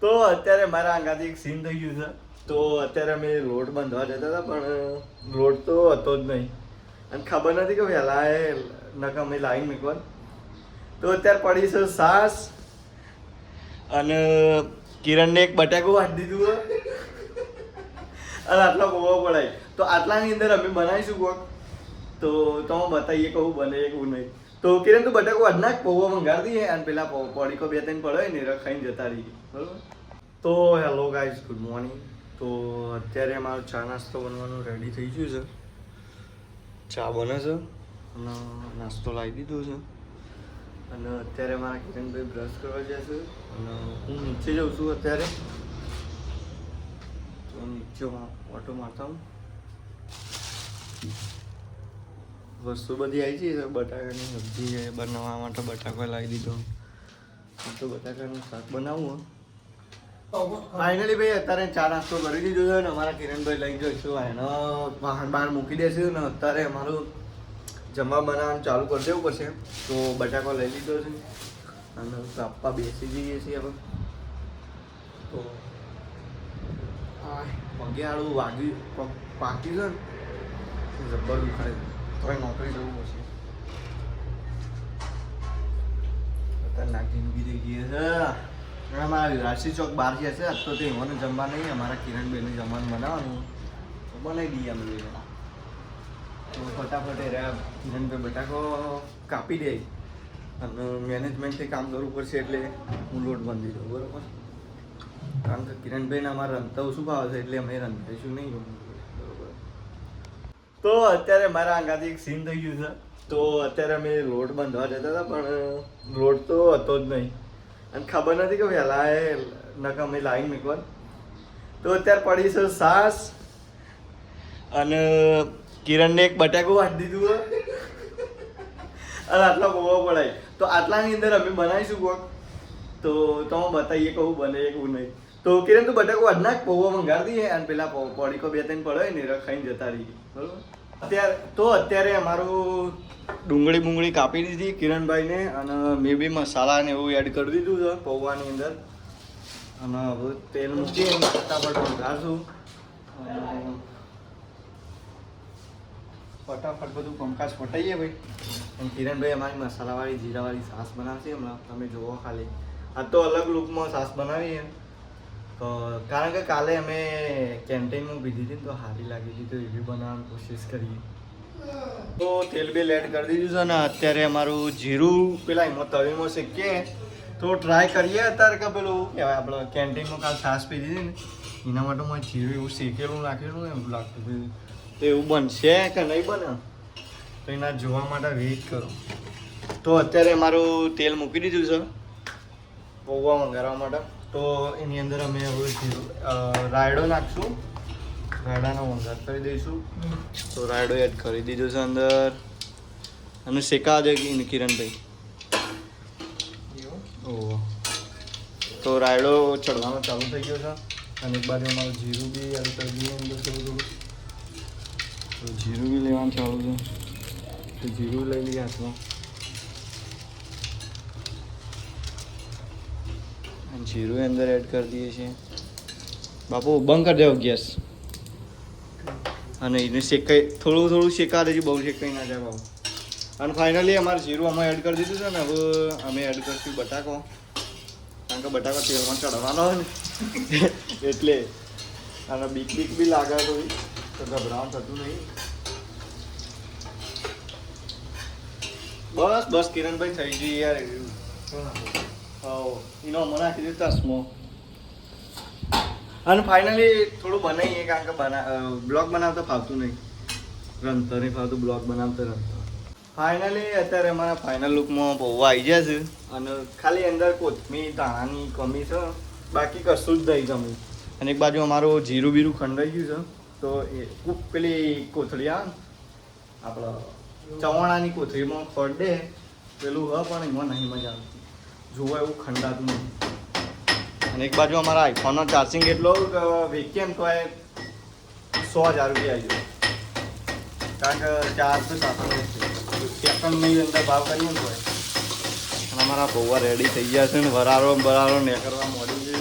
તો અત્યારે મારા આંગાથી એક સીન થઈ ગયું છે. તો અત્યારે અમે લોટ બાંધવા જતા હતા પણ લોટ તો હતો જ નહીં અને ખબર નથી કે વહેલા એ નકા અમે લાઈન મૂકવા. તો અત્યારે પડી છે સાસ અને કિરણને એક બટાકું વાટી દીધું અને આટલા પૌવા પડાય. તો આટલાની અંદર અમે બનાવીશું કોક. તો તમે બતાવીએ કહું બને એવું નહીં. તો કિરણ તું બટાકું વાટ નાખ, પૌવા મંગાવી દઈએ અને પેલા પડીકો બે ત્રણ પડે ને ખાઈને જતા રહીએ, બરોબર? તો હેલો ગાઈઝ, ગુડ મોર્નિંગ. તો અત્યારે અમારો ચા નાસ્તો બનવાનું રેડી થઈ ગયું છે. ચા બને છે અને નાસ્તો લાવી દીધો છે. અને અત્યારે મારા કિરણભાઈ બ્રશ કરવા જશે અને હું નીચે જાઉં છું અત્યારે. તો નીચે ઓટો મારતા હું. વસ્તુ બધી આવી છે. બટાકાની સબ્જી બનાવવા માટે બટાકા લાવી દીધો. તો બટાકાનું શાક બનાવવું. ફાઇનલી ભાઈ અત્યારે ચા નાસ્તો કરી દીધો છે ને અમારા કિરણભાઈ લઈ જઈશું એનો વાહન બહાર મૂકી દેશું ને અત્યારે અમારું જમવા બનાવવાનું ચાલુ કરી દેવું પડશે. તો બટાકો લઈ લીધો છે અને કાપવા બેસી જઈએ છીએ હવે. તો પગે આડું વાગ્યું પાકી છે ને જબ્બર દુખાય. તો નોકરી જવું પડશે. ખતરનાક જિંદગી થઈ ગઈ છે. અમારા રાશિ ચોક બહાર ગયા છે. આજ તો તે એમને જમવા નહીં, અમારા કિરણભાઈને જમવાનું બનાવવાનું તો બનાવી દઈએ અમે. તો ફટાફટ રહ્યા કિરણભાઈ બટાકો કાપી દે અને મેનેજમેન્ટથી કામ કરવું પડશે એટલે હું લોટ બાંધી દઉં, બરાબર? કારણ કે કિરણભાઈને અમારે રંધતા શું ભાવે છે એટલે અમે રંધાઈશું નહીં, બરાબર? તો અત્યારે મારા આંગાથી એક સીન થઈ ગયું છે. તો અત્યારે અમે લોટ બાંધવા જતા હતા પણ લોટ તો હતો જ નહીં અને ખબર નથી કે વહેલા એ નકા અમે લાઈન મૂકવા. તો અત્યારે પડી છે સાસ અને કિરણને એક બટાકું વાટી દીધું અને આટલા પૌવા પડાય. તો આટલાની અંદર અમે બનાવીશું કોક. તો તમે બતાવીએ કહું બને એવું નહીં. તો કિરણ તું બટાકું વાટ નાખ, પૌવા મંગાવી દઈએ અને પેલા પડીકો બે ત્રણ પડે ને ખાઈને જતા રહીએ, બરોબર? અત્યારે અમારું ડુંગળી કાપી દીધી કિરણભાઈને અને મેં બી મસાલા ને એવું એડ કરી દીધું છે પૌવાની અંદર. અને હવે તેલ મૂકી ફટાફટ વઘારશું. ફટાફટ બધું કંકાસ ફટાઈએ ભાઈ. અને કિરણભાઈ અમારી મસાલાવાળી જીરાવાળી છાશ બનાવશે હમણાં, તમે જુઓ ખાલી. આ તો અલગ લુકમાં છાશ બનાવીએ તો કારણ કે કાલે અમે કેન્ટીનમાં પીધી હતી ને તો સારી લાગી હતી, તો એવી બનાવવાની કોશિશ કરીએ. તો તેલ બેલ એડ કરી દીધું છે ને અત્યારે અમારું જીરું પેલા એમાં તવીમાં શેકીએ તો ટ્રાય કરીએ અત્યારે કે પેલું કહેવાય આપણે કેન્ટીનમાં કાલ છાશ પીધી હતી ને એના માટે મેં જીરું એવું શેકેલું નાખેલું ને એવું લાગતું હતું. તો એવું બનશે કે નહીં બને તો એના જોવા માટે વેઇટ કરો. તો અત્યારે અમારું તેલ મૂકી દીધું છે પૌવા વઘારવા માટે. તો એની અંદર અમે હવે રાયડો નાખશું. રાયડાનો વઘાર કરી દઈશું. તો રાયડો એડ કરી દીધો છે અંદર અને શેકા દે કિરણભાઈ. ઓહ, તો રાયડો ચડવાનો ચાલુ થઈ ગયો છે અને એક બાજુ અમારું જીરું બી એડ કરી દઈએ અંદર થોડું. તો જીરું બી લેવાનું ચાલુ છે. તો જીરું લઈ લઈએ હાથમાં. જીરું અંદર એડ કરી દઈએ છીએ. બાપુ બંધ કરી દેવો ગેસ અને એને શેકાઈ થોડું શેકા દેજો, બહુ શેકાઈ ના જાય બાબુ. અને ફાઇનલી અમારે જીરું અમે એડ કરી દીધું છે ને હવે અમે એડ કરીશું બટાકો. કારણ કે બટાકો તેલમાં ચડવાનો હોય ને એટલે. અને બીક બી લાગે તો ગભરાવાનું થતું નહીં. બસ કિરણભાઈ થઈ ગઈ યાર. એનો મને નાખી દીધો તસમો. અને ફાઇનલી થોડું બનાવીએ કારણ કે બ્લોગ બનાવતા ફાવતું નહીં, રમતો નહીં ફાવતું, બ્લોગ બનાવતા રમતો. ફાઇનલી અત્યારે અમારા ફાઇનલ લુકમાં પૌવા આવી ગયા છે અને ખાલી અંદર કોથમીર ધાણાની કમી છે, બાકી કશું જ નહીં કમી. અને એક બાજુ અમારું જીરું બીરું ખંડાઈ ગયું છે. તો એ પેલી કોથળી આવે ને આપણે ચવાણાની કોથળીમાં ખોટ દે પેલું હ પણ એમાં નહીં મજા આવતી, જોવા એવું ખંડાતું નહીં. અને એક બાજુ અમારા આઈફોનનો ચાર્જિંગ એટલો વેકેમ તો એ 100,000 રૂપિયા આવી ગયો. કારણ કે ચાર્જ તો સેકન્ડની અંદર ભાવ કરીએ ને તો. અને અમારા પૌવા રેડી થઈ ગયા છે ને વરારો ને કરવા મોડ્યું છે.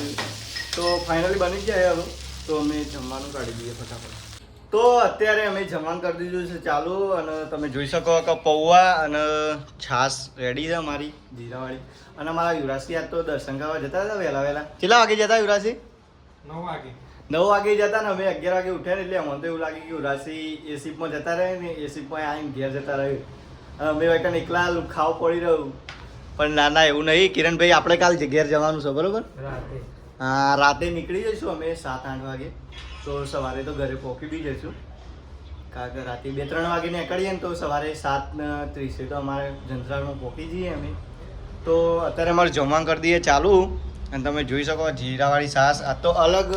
તો ફાઇનલી બની જાય હવે તો અમે જમવાનું કાઢી દઈએ ફટાફટ. તો અત્યારે અમે જમવાનું કરી દીધું છે ચાલુ, અને તમે જોઈ શકો કે પૌવા અને છાશ રેડી છે અમારી જીરાવાળી. અને મારા યુવરાજસિંહ આજ તો દર્શન કરવા જતા હતા વહેલા વહેલા. કેટલા વાગે જતા યુવરાજસિંહ? 9 વાગે. 9 વાગે જતા ને અમે 11 વાગે ઉઠ્યા ને, એટલે અમને તો એવું લાગે કે યુવરાજસિંહ એ શિપમાં જતા રહે ને એ શિપમાં આવીને ઘેર જતા રહ્યું. અમે વાયકાને એકલા ખાવું પડી રહ્યું. પણ ના ના એવું નહીં કિરણભાઈ, આપણે કાલ ઘેર જવાનું છે બરોબર? હા, રાતે નીકળી જઈશું અમે 7-8 વાગે. તો સવારે તો ઘરે પહોંચી બી જઈશું, કારણ કે રાતે 2-3 વાગે નીકળીએ ને તો સવારે 7:30 તો અમારે જંત્રાળમાં પહોંચી જઈએ અમે. તો અત્યારે અમારે જમવાનું કરી દઈએ ચાલુ, અને તમે જોઈ શકો જીરાવાળી છાશ. આ તો અલગ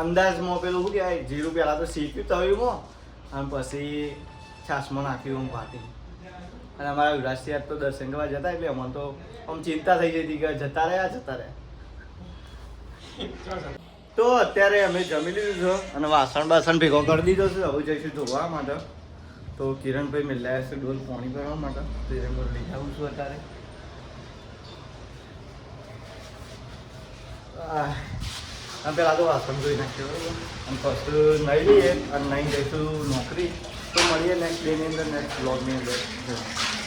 અંદાજમાં પેલું શું કહેવાય, જીરું પહેલાં તો શીખ્યું તવીમાં અને પછી છાશમાં નાખ્યું આમ પાટી. અને અમારા યુવરાજસિંહ આજ તો દર્શન કરવા જતા, એટલે અમને તો આમ ચિંતા થઈ ગઈ હતી કે જતા રહ્યા. તો અત્યારે અમે જમી લીધું છે અને વાસણ ભેગો કરી દીધો છે. હવે જઈશું ધોવા માટે. તો કિરણભાઈ મિલાયા છે ડોલ પાણી ભરવા માટે, તો એને હું લઈ આવું છું અત્યારે. પેલા તો વાસણ ધોઈ નાખ્યો બરાબર, અને પછી નહીં લઈએ અને નહીં જઈશું નોકરી. તો મળીએ નેક્સ્ટ ડેની અંદર, નેક્સ્ટ બ્લોગની અંદર.